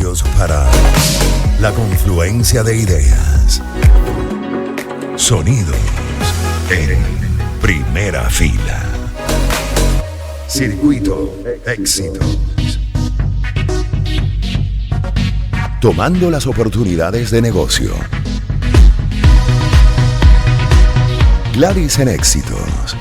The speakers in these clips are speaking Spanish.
espacios para la confluencia de ideas. Sonidos en primera fila. Circuito Éxitos. Tomando las oportunidades de negocio. Gladys en Éxitos.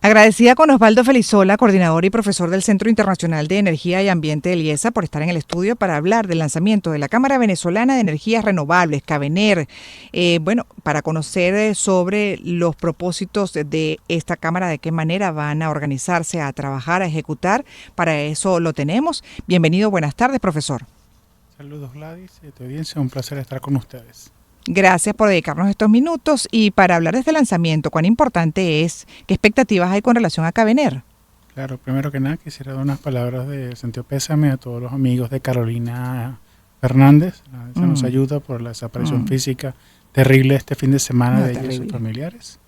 Agradecida con Osvaldo Felizola, coordinador y profesor del Centro Internacional de Energía y Ambiente del IESA, por estar en el estudio para hablar del lanzamiento de la Cámara Venezolana de Energías Renovables, CAVENER. Para conocer sobre los propósitos de esta Cámara, de qué manera van a organizarse, a trabajar, a ejecutar. Para eso lo tenemos. Bienvenido, buenas tardes, profesor. Saludos, Gladys y a tu audiencia, un placer estar con ustedes. Gracias por dedicarnos estos minutos y para hablar de este lanzamiento, ¿cuán importante es? ¿Qué expectativas hay con relación a CAVENER? Claro, primero que nada quisiera dar unas palabras de sentido pésame a todos los amigos de Carolina Fernández. Se nos ayuda por la desaparición física terrible este fin de semana de ella y sus familiares.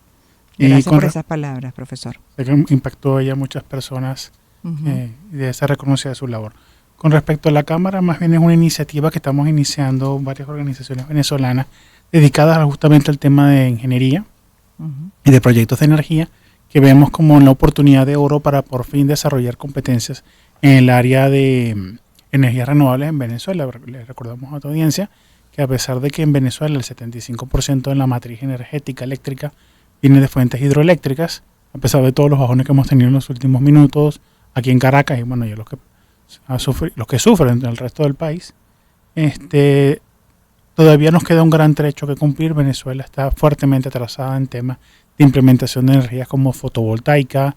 Gracias por esas palabras, profesor. Sé que impactó a ella a muchas personas y de esa reconocida de su labor. Con respecto a la Cámara, más bien es una iniciativa que estamos iniciando varias organizaciones venezolanas dedicadas justamente al tema de ingeniería y de proyectos de energía, que vemos como una oportunidad de oro para por fin desarrollar competencias en el área de energías renovables en Venezuela. Les recordamos a tu audiencia que a pesar de que en Venezuela el 75% de la matriz energética eléctrica viene de fuentes hidroeléctricas, a pesar de todos los bajones que hemos tenido en los últimos minutos aquí en Caracas y bueno, ya los que sufren en el resto del país, todavía nos queda un gran trecho que cumplir. Venezuela está fuertemente atrasada en temas de implementación de energías como fotovoltaica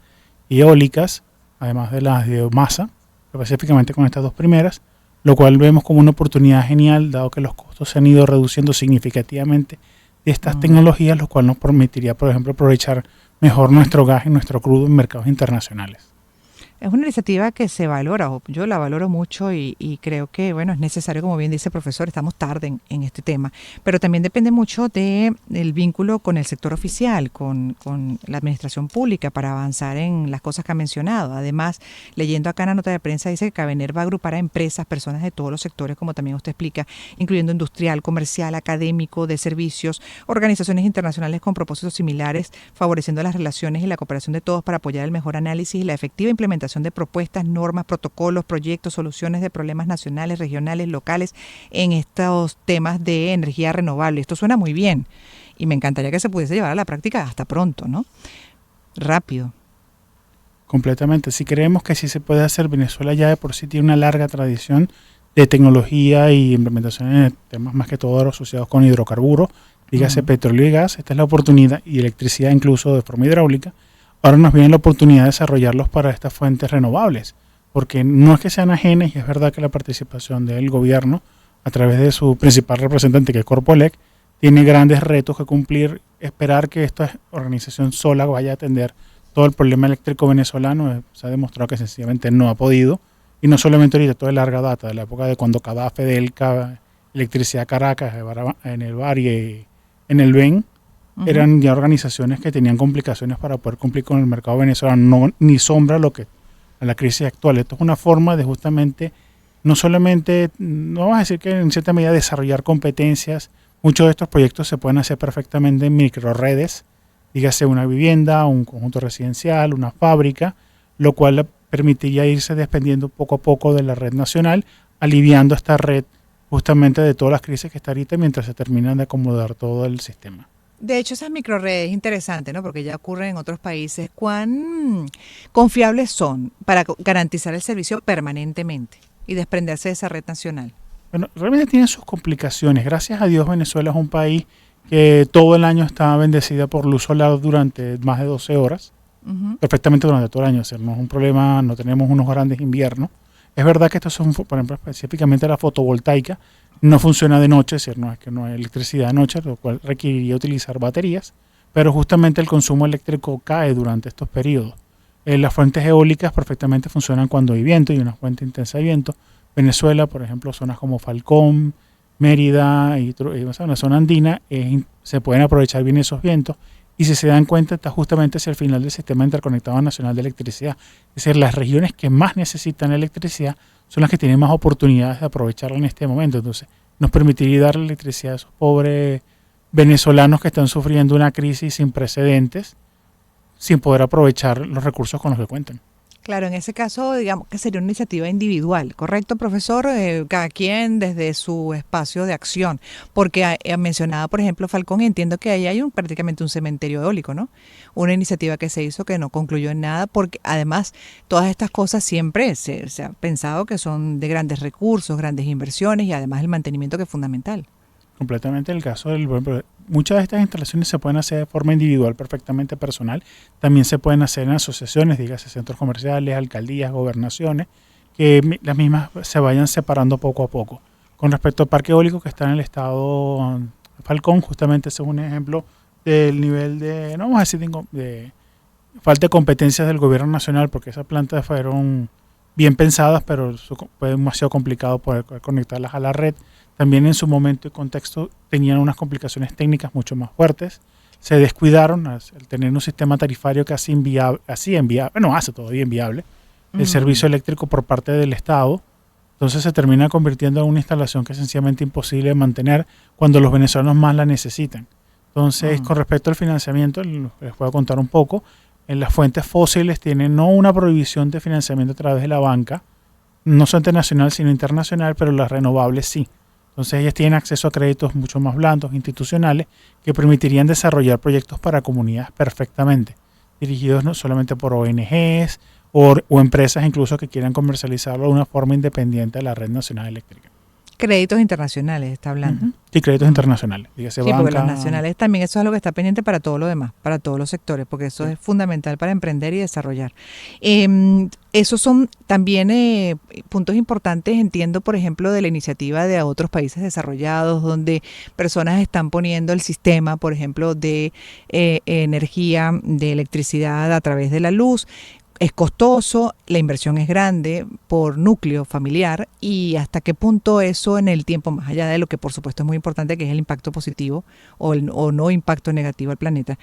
y eólicas, además de las de biomasa, específicamente con estas dos primeras, lo cual vemos como una oportunidad genial, dado que los costos se han ido reduciendo significativamente de estas tecnologías, lo cual nos permitiría, por ejemplo, aprovechar mejor nuestro gas y nuestro crudo en mercados internacionales. Es una iniciativa que se valora, yo la valoro mucho y creo que, bueno, es necesario, como bien dice el profesor, estamos tarde en este tema, pero también depende mucho del vínculo con el sector oficial, con la administración pública para avanzar en las cosas que ha mencionado. Además, leyendo acá en la nota de prensa, dice que CAVENER va a agrupar a empresas, personas de todos los sectores, como también usted explica, incluyendo industrial, comercial, académico, de servicios, organizaciones internacionales con propósitos similares, favoreciendo las relaciones y la cooperación de todos para apoyar el mejor análisis y la efectiva implementación de propuestas, normas, protocolos, proyectos, soluciones de problemas nacionales, regionales, locales en estos temas de energía renovable. Esto suena muy bien y me encantaría que se pudiese llevar a la práctica hasta pronto, ¿no? Rápido. Completamente. Si creemos que sí se puede hacer, Venezuela ya de por sí tiene una larga tradición de tecnología y implementación en temas más que todo asociados con hidrocarburos, dígase petróleo y gas. Esta es la oportunidad, y electricidad incluso de forma hidráulica. Ahora nos viene la oportunidad de desarrollarlos para estas fuentes renovables, porque no es que sean ajenas, y es verdad que la participación del gobierno, a través de su principal representante, que es Corpoelec, tiene grandes retos que cumplir. Esperar que esta organización sola vaya a atender todo el problema eléctrico venezolano, se ha demostrado que sencillamente no ha podido, y no solamente ahorita, toda larga data, de la época de cuando Cadafe, Delca, Electricidad Caracas, en el VAR y en el BEN, eran ya organizaciones que tenían complicaciones para poder cumplir con el mercado venezolano, ni sombra a la crisis actual. Esto es una forma de justamente, no solamente, no vamos a decir que en cierta medida desarrollar competencias. Muchos de estos proyectos se pueden hacer perfectamente en microredes, dígase una vivienda, un conjunto residencial, una fábrica, lo cual permitiría irse dependiendo poco a poco de la red nacional, aliviando esta red justamente de todas las crisis que está ahorita mientras se terminan de acomodar todo el sistema. De hecho, esas microredes es interesante, ¿no? Porque ya ocurren en otros países. ¿Cuán confiables son para garantizar el servicio permanentemente y desprenderse de esa red nacional? Bueno, realmente tienen sus complicaciones. Gracias a Dios, Venezuela es un país que todo el año está bendecida por luz solar durante más de 12 horas, perfectamente durante todo el año. O sea, no es un problema, no tenemos unos grandes inviernos. Es verdad que estos son, por ejemplo, específicamente la fotovoltaica, no funciona de noche, es decir, no es que no hay electricidad de noche, lo cual requeriría utilizar baterías, pero justamente el consumo eléctrico cae durante estos periodos. Las fuentes eólicas perfectamente funcionan cuando hay viento y una fuente intensa de viento. Venezuela, por ejemplo, zonas como Falcón, Mérida y la zona andina, se pueden aprovechar bien esos vientos y si se dan cuenta está justamente hacia el final del Sistema Interconectado Nacional de Electricidad. Es decir, las regiones que más necesitan electricidad son las que tienen más oportunidades de aprovecharla en este momento. Entonces, nos permitiría dar electricidad a esos pobres venezolanos que están sufriendo una crisis sin precedentes, sin poder aprovechar los recursos con los que cuentan. Claro, en ese caso, digamos que sería una iniciativa individual, ¿correcto, profesor? Cada quien desde su espacio de acción, porque mencionaba, por ejemplo, Falcón, y entiendo que ahí hay prácticamente un cementerio eólico, ¿no? Una iniciativa que se hizo que no concluyó en nada, porque además todas estas cosas siempre se ha pensado que son de grandes recursos, grandes inversiones y además el mantenimiento que es fundamental. Completamente el caso muchas de estas instalaciones se pueden hacer de forma individual, perfectamente personal. También se pueden hacer en asociaciones, dígase centros comerciales, alcaldías, gobernaciones, que las mismas se vayan separando poco a poco. Con respecto al parque eólico que está en el estado Falcón, justamente ese es un ejemplo del nivel de, no vamos a decir de falta de competencias del gobierno nacional, porque esas plantas fueron bien pensadas, pero fue demasiado complicado poder conectarlas a la red. También en su momento y contexto tenían unas complicaciones técnicas mucho más fuertes. Se descuidaron al tener un sistema tarifario que hace todavía inviable el servicio eléctrico por parte del Estado. Entonces se termina convirtiendo en una instalación que es sencillamente imposible de mantener cuando los venezolanos más la necesitan. Entonces, con respecto al financiamiento, les voy a contar un poco. En las fuentes fósiles tienen no una prohibición de financiamiento a través de la banca, no solamente nacional sino internacional, pero las renovables sí. Entonces ellas tienen acceso a créditos mucho más blandos, institucionales, que permitirían desarrollar proyectos para comunidades perfectamente, dirigidos no solamente por ONGs o empresas incluso que quieran comercializarlo de una forma independiente de la red nacional eléctrica. Créditos internacionales, está hablando. Sí, créditos internacionales. Dígase Sí, banca, porque los nacionales también, eso es algo que está pendiente para todo lo demás, para todos los sectores, porque eso es fundamental para emprender y desarrollar. Esos son también puntos importantes, entiendo, por ejemplo, de la iniciativa de otros países desarrollados, donde personas están poniendo el sistema, por ejemplo, de energía, de electricidad a través de la luz. Es costoso, la inversión es grande por núcleo familiar y hasta qué punto eso en el tiempo, más allá de lo que por supuesto es muy importante, que es el impacto positivo o no impacto negativo al planeta,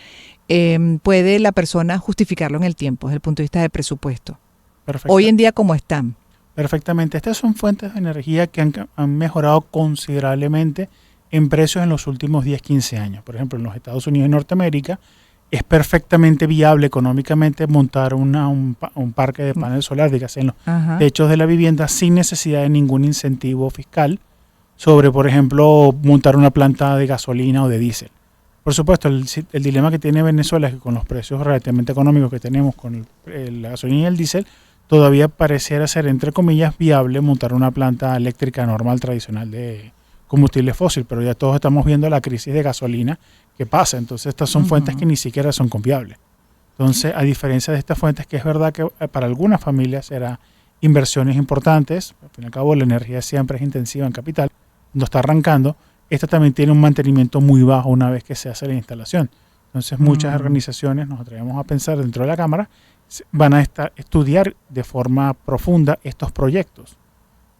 puede la persona justificarlo en el tiempo desde el punto de vista de presupuesto. Perfecto. Hoy en día, ¿cómo están? Perfectamente. Estas son fuentes de energía que han mejorado considerablemente en precios en los últimos 10-15 años. Por ejemplo, en los Estados Unidos y Norteamérica, es perfectamente viable económicamente montar un parque de panel solar, dígase en los techos de la vivienda sin necesidad de ningún incentivo fiscal sobre, por ejemplo, montar una planta de gasolina o de diésel. Por supuesto, el dilema que tiene Venezuela es que con los precios relativamente económicos que tenemos con la gasolina y el diésel, todavía pareciera ser, entre comillas, viable montar una planta eléctrica normal, tradicional de combustible fósil, pero ya todos estamos viendo la crisis de gasolina que pasa. Entonces estas son fuentes que ni siquiera son confiables. Entonces, a diferencia de estas fuentes, que es verdad que para algunas familias será inversiones importantes, al fin y al cabo la energía siempre es intensiva en capital, cuando está arrancando, esta también tiene un mantenimiento muy bajo una vez que se hace la instalación. Entonces muchas organizaciones, nos atrevemos a pensar dentro de la Cámara, van a estudiar de forma profunda estos proyectos.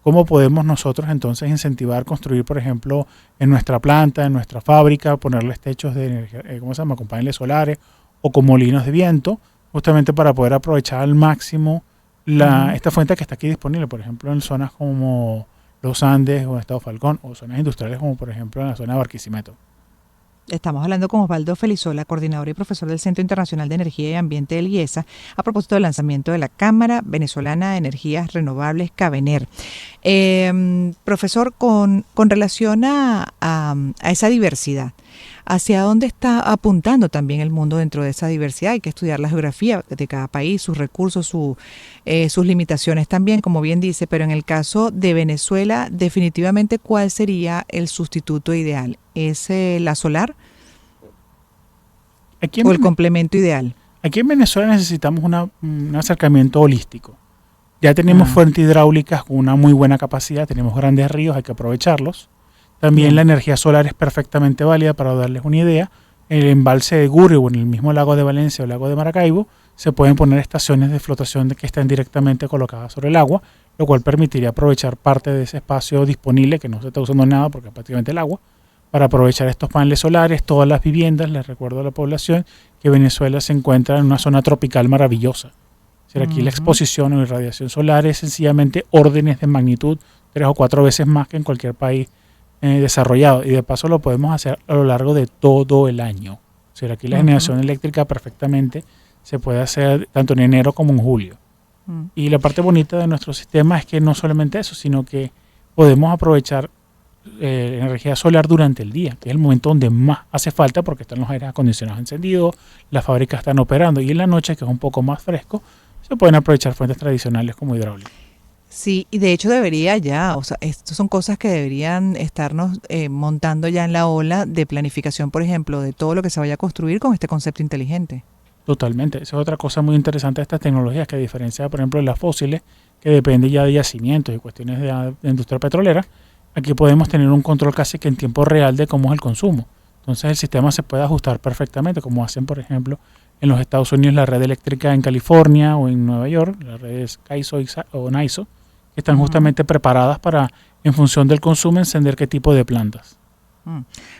¿Cómo podemos nosotros entonces incentivar construir, por ejemplo, en nuestra planta, en nuestra fábrica, ponerles techos de energía, con paneles solares o con molinos de viento, justamente para poder aprovechar al máximo esta fuente que está aquí disponible, por ejemplo, en zonas como los Andes o el Estado Falcón, o zonas industriales como, por ejemplo, en la zona de Barquisimeto? Estamos hablando con Osvaldo Felizola, coordinador y profesor del Centro Internacional de Energía y Ambiente del IESA, a propósito del lanzamiento de la Cámara Venezolana de Energías Renovables, CAVENER. Profesor, con relación a esa diversidad, ¿hacia dónde está apuntando también el mundo dentro de esa diversidad? Hay que estudiar la geografía de cada país, sus recursos, sus limitaciones también, como bien dice, pero en el caso de Venezuela, definitivamente, ¿cuál sería el sustituto ideal? ¿Es la solar o el complemento ideal? Aquí en Venezuela necesitamos un acercamiento holístico. Ya tenemos fuentes hidráulicas con una muy buena capacidad, tenemos grandes ríos, hay que aprovecharlos. También la energía solar es perfectamente válida. Para darles una idea, en el embalse de Gurri o en el mismo lago de Valencia o el lago de Maracaibo se pueden poner estaciones de flotación que estén directamente colocadas sobre el agua, lo cual permitiría aprovechar parte de ese espacio disponible que no se está usando nada porque es prácticamente el agua, para aprovechar estos paneles solares, todas las viviendas. Les recuerdo a la población que Venezuela se encuentra en una zona tropical maravillosa. Es decir, aquí la exposición o irradiación solar es sencillamente órdenes de magnitud 3 o 4 veces más que en cualquier país desarrollado, y de paso lo podemos hacer a lo largo de todo el año. O sea, aquí la generación eléctrica perfectamente se puede hacer tanto en enero como en julio. Y la parte bonita de nuestro sistema es que no solamente eso, sino que podemos aprovechar energía solar durante el día, que es el momento donde más hace falta porque están los aires acondicionados encendidos, las fábricas están operando, y en la noche, que es un poco más fresco, se pueden aprovechar fuentes tradicionales como hidráulica. Sí, y de hecho debería ya, o sea, estas son cosas que deberían estarnos montando ya en la ola de planificación, por ejemplo, de todo lo que se vaya a construir con este concepto inteligente. Totalmente. Esa es otra cosa muy interesante de estas tecnologías, que a diferencia, por ejemplo, de las fósiles, que depende ya de yacimientos y cuestiones de industria petrolera, aquí podemos tener un control casi que en tiempo real de cómo es el consumo. Entonces el sistema se puede ajustar perfectamente, como hacen, por ejemplo, en los Estados Unidos la red eléctrica en California o en Nueva York, las redes CAISO o NISO, que están justamente preparadas para, en función del consumo, encender qué tipo de plantas.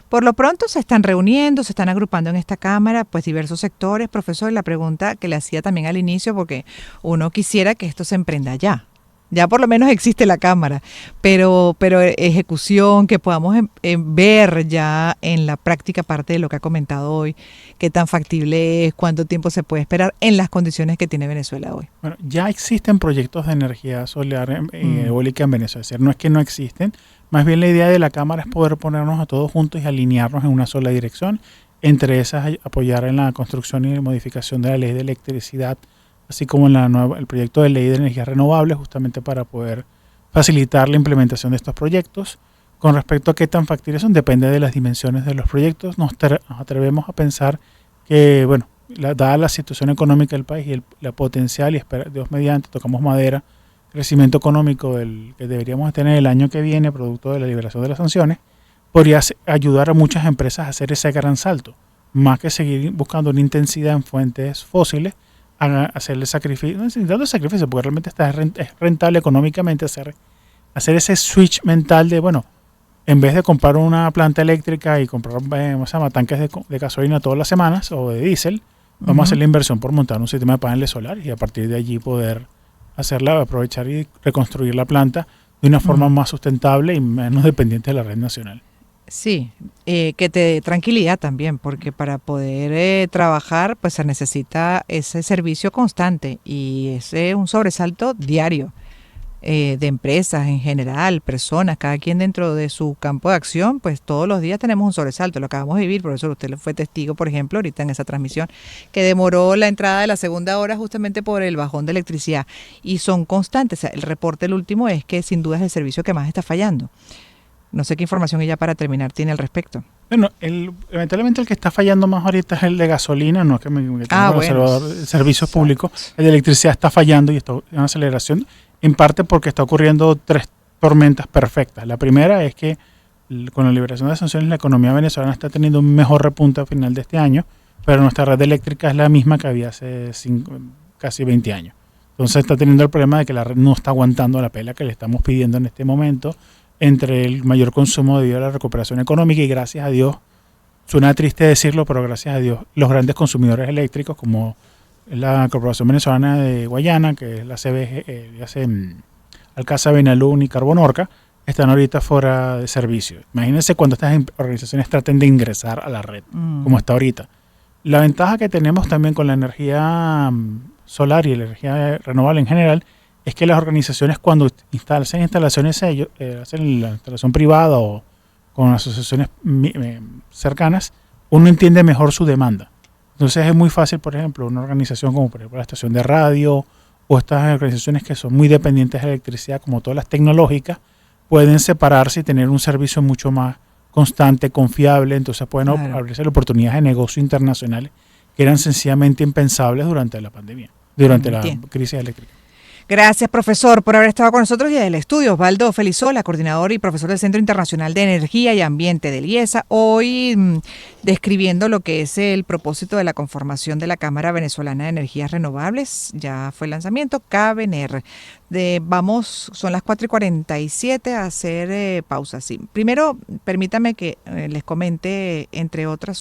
Por lo pronto se están reuniendo, se están agrupando en esta Cámara, pues diversos sectores. Profesor, la pregunta que le hacía también al inicio, porque uno quisiera que esto se emprenda ya. Ya por lo menos existe la Cámara, pero ejecución, que podamos ver ya en la práctica parte de lo que ha comentado hoy, qué tan factible es, cuánto tiempo se puede esperar en las condiciones que tiene Venezuela hoy. Bueno, ya existen proyectos de energía solar eólica en Venezuela, es decir, no es que no existen, más bien la idea de la Cámara es poder ponernos a todos juntos y alinearnos en una sola dirección, entre esas apoyar en la construcción y modificación de la ley de electricidad, así como en el proyecto de ley de energías renovables, justamente para poder facilitar la implementación de estos proyectos. Con respecto a qué tan factibles son, depende de las dimensiones de los proyectos. Nos atrevemos a pensar que, bueno, dada la situación económica del país y la potencial, y Dios mediante, tocamos madera, crecimiento económico que deberíamos tener el año que viene, producto de la liberación de las sanciones, podría ayudar a muchas empresas a hacer ese gran salto, más que seguir buscando una intensidad en fuentes fósiles, a hacerle sacrificio, no necesitando sacrificio, porque realmente es rentable económicamente hacer ese switch mental de, bueno, en vez de comprar una planta eléctrica y comprar tanques de gasolina todas las semanas o de diésel, vamos a hacer la inversión por montar un sistema de paneles solares y a partir de allí poder aprovechar y reconstruir la planta de una forma más sustentable y menos dependiente de la red nacional. Sí, que te dé tranquilidad también, porque para poder trabajar pues se necesita ese servicio constante y ese un sobresalto diario de empresas en general, personas, cada quien dentro de su campo de acción, pues todos los días tenemos un sobresalto, lo acabamos de vivir, profesor, usted fue testigo, por ejemplo, ahorita en esa transmisión, que demoró la entrada de la segunda hora justamente por el bajón de electricidad y son constantes, o sea, el reporte, el último, es que sin duda es el servicio que más está fallando. No sé qué información ella para terminar tiene al respecto. Bueno, eventualmente el que está fallando más ahorita es el de gasolina, no es que servicios públicos. El de electricidad está fallando y está en una aceleración, en parte porque está ocurriendo 3 tormentas perfectas. La primera es que con la liberación de las sanciones la economía venezolana está teniendo un mejor repunte a final de este año, pero nuestra red eléctrica es la misma que había hace casi 20 años. Entonces está teniendo el problema de que la red no está aguantando la pela que le estamos pidiendo en este momento, entre el mayor consumo debido a la recuperación económica y gracias a Dios, suena triste decirlo, pero gracias a Dios, los grandes consumidores eléctricos como la Corporación Venezolana de Guayana, que es la CBG, Alcasa, Benalún y Carbonorca, están ahorita fuera de servicio. Imagínense cuando estas organizaciones traten de ingresar a la red, como está ahorita. La ventaja que tenemos también con la energía solar y la energía renovable en general es que las organizaciones cuando hacen instalaciones, hacen la instalación privada o con asociaciones cercanas, uno entiende mejor su demanda. Entonces es muy fácil, por ejemplo, una organización como por ejemplo la estación de radio o estas organizaciones que son muy dependientes de electricidad, como todas las tecnológicas, pueden separarse y tener un servicio mucho más constante, confiable. Entonces pueden abrirse oportunidades de negocio internacionales que eran sencillamente impensables durante la pandemia, durante la crisis eléctrica. Gracias, profesor, por haber estado con nosotros y del estudio. Osvaldo Felizola, coordinador y profesor del Centro Internacional de Energía y Ambiente del IESA, hoy describiendo lo que es el propósito de la conformación de la Cámara Venezolana de Energías Renovables. Ya fue el lanzamiento, CABENER. Son las 4:47 a hacer pausa. Sí. Primero, permítame que les comente, entre otras